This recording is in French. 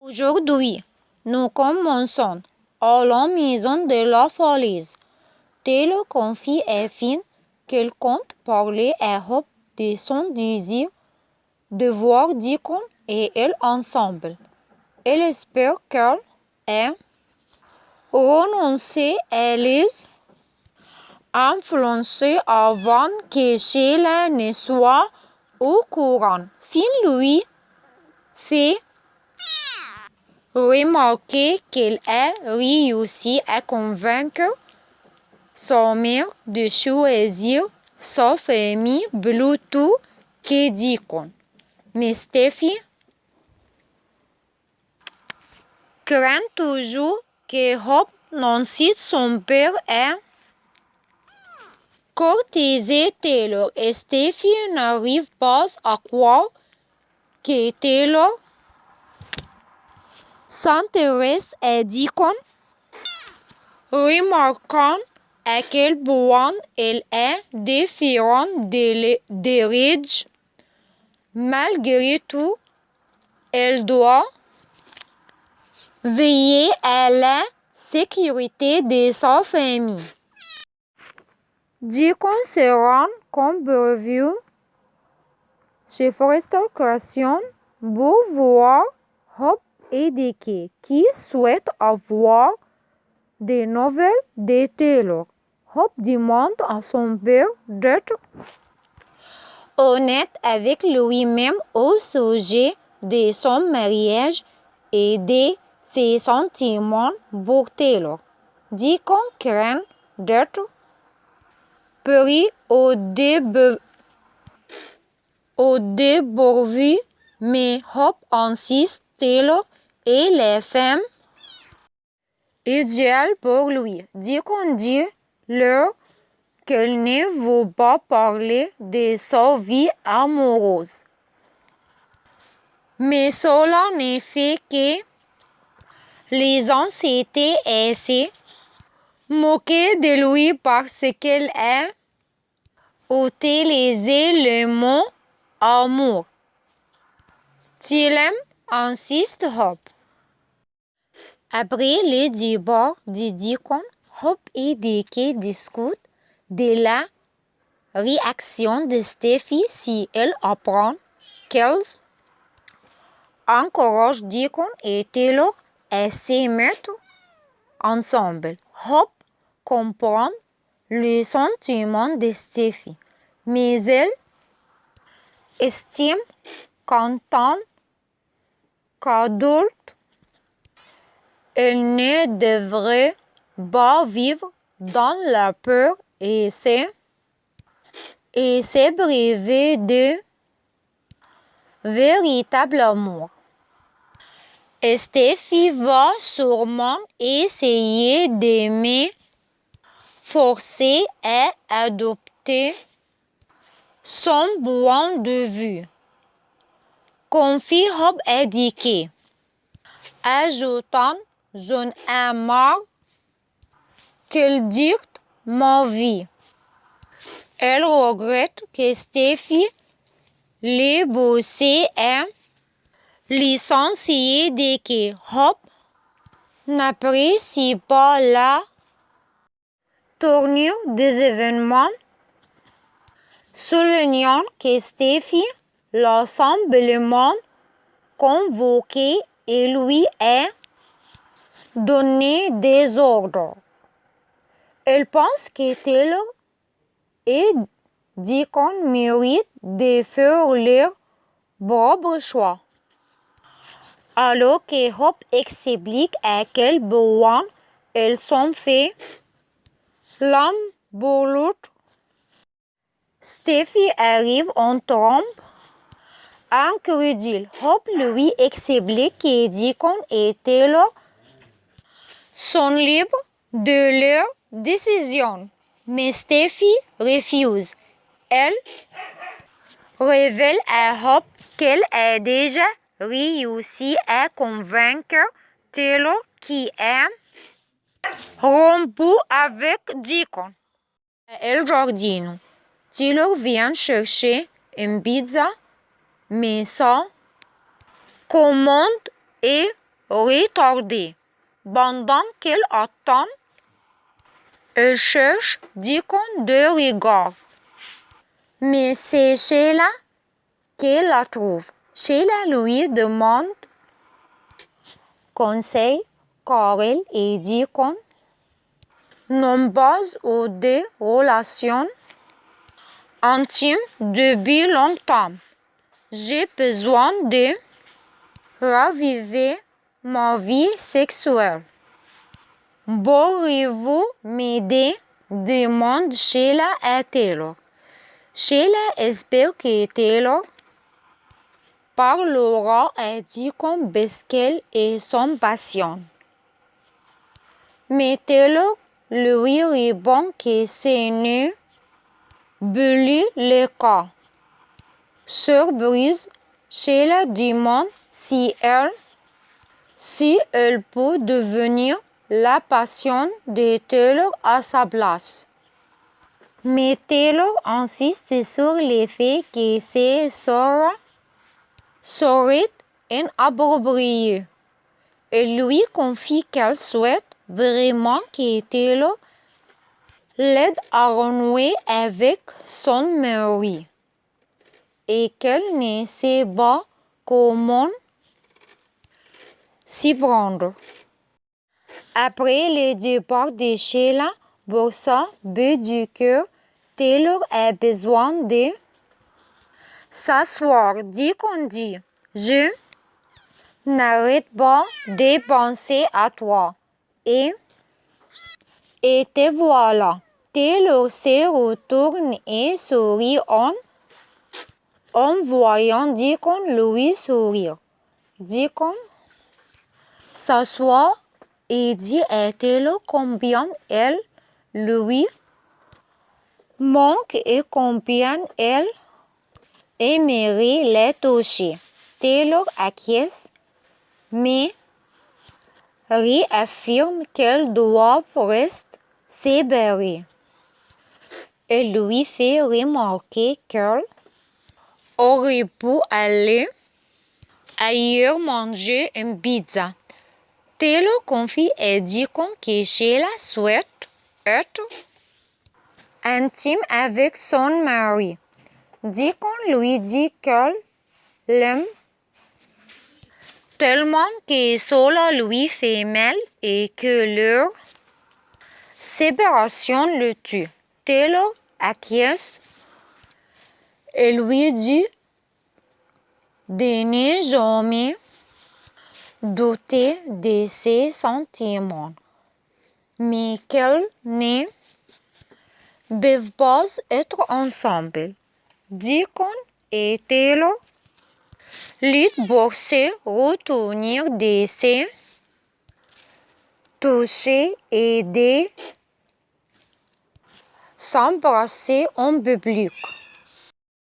Aujourd'hui, nous commençons à la maison de la falaise. Taylor confie à Finn qu'elle compte parler à Hope de son désir de voir Deacon et elle ensemble. Elle espère qu'elle ait renoncé à les influencer avant que Sheila ne soit au courant. Finn lui fait remarquer qu'elle a réussi à convaincre sa mère de choisir sa famille plutôt que Deacon. Mais Steffi craint toujours que Hope n'incite son père à courtiser Taylor et Steffi n'arrive pas à croire que Taylor s'intéresse à Deacon, remarquant à quel point elle est différente de Ridge. Malgré tout, elle doit veiller à la sécurité de sa famille. Deacon se rend comme prévu chez Forrester Creation pour voir Hope et Deke, qui souhaitent avoir des nouvelles de Taylor. Hope demande à son père d'être honnête avec lui-même au sujet de son mariage et de ses sentiments pour Taylor. Deacon craint d'être pris au dépourvu, mais Hope insiste. Taylor est la femme idéale pour lui. Deacon dit leur qu'elle ne veut pas parler de sa vie amoureuse. Mais cela ne fait que les gens s'étaient assez moqués de lui parce qu'elle a utilisé le mot amour. Willem insiste Hope. Après le départ de Deacon, Hope et Deke discutent de la réaction de Steffi si elle apprend qu'elles encouragent Deacon et Taylor à se mettre ensemble. Hope comprend le sentiment de Steffi, mais elle estime qu'en tant qu'adulte, elle ne devrait pas vivre dans la peur et se priver de véritable amour. Steffi va sûrement essayer de me forcer à adopter son point de vue, confie Hope à Deke, ajoutant « J'en ai marre qu'elle dicte ma vie ». Elle regrette que Steffi l'ait poussée à licencier Deke. Hope n'apprécie pas la tournure des événements, soulignant que Steffi l'a simplement convoqué et lui a donné des ordres. Elle pense que Taylor et Deacon méritent de faire leur propre choix. Alors que Hope explique à quel point elles sont fait l'un pour l'autre, Steffi arrive en trompe. Incrédule, Hope lui explique que Deacon et Taylor sont libres de leurs décisions, mais Steffi refuse. Elle révèle à Hope qu'elle a déjà réussi à convaincre Taylor qui a rompu avec Deacon. À El Giardino, Taylor vient chercher une pizza, mais sa commande est retardée. Pendant qu'elle attend, elle cherche Deacon de regard. Mais c'est Sheila qui la trouve. Sheila lui demande conseil car elle et Deacon n'ont pas eu de relations intimes depuis longtemps. J'ai besoin de raviver ma vie sexuelle. Pourriez-vous m'aider? Demande Sheila à Taylor. Sheila espère que Taylor parlera à Deacon parce qu'elle est son patient. Mais Taylor lui répond que ce n'est plus le cas. Surprise, Sheila demande si elle peut devenir la patiente de Taylor à sa place. Mais Taylor insiste sur le fait que ce serait inapproprié. Elle lui confie qu'elle souhaite vraiment que Taylor l'aide à renouer avec son mari et qu'elle ne sait pas comment s'y prendre. Après le départ de Sheila pour sa baie du cœur, Taylor a besoin de s'asseoir. Deacon dit: je n'arrête pas de penser à toi. Et te voilà. Taylor se retourne et sourit en voyant Deacon lui sourire. Deacon s'assoit et dit à Taylor combien elle lui manque et combien elle aimerait le toucher. Taylor acquiesce, mais réaffirme qu'elle doit rester séparée. Elle lui fait remarquer qu'elle aurait pu aller ailleurs manger une pizza. Taylor confie à Deacon que Sheila souhaite être intime avec son mari. Deacon lui dit qu'elle l'aime tellement que cela lui fait mal et que leur séparation le tue. Taylor acquiesce et lui dit de ne jamais douter de ses sentiments, mais qu'elles ne peuvent pas être ensemble. Deacon et Taylor luttent pour se retenir de se toucher et de s'embrasser en public.